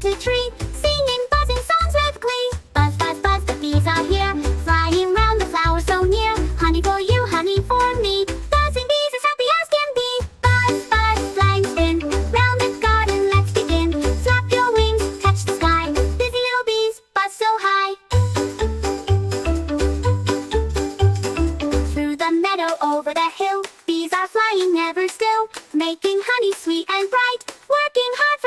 to tree, singing, buzzing songs with glee. Buzz, buzz, buzz, the bees are here, flying round the flowers so near. Honey for you, honey for me, buzzing bees as happy as can be. Buzz, buzz, flying spin, round the garden let's begin. Flap your wings, touch the sky, busy little bees, buzz so high. Through the meadow, over the hill, bees are flying ever still, making honey sweet and bright, working hard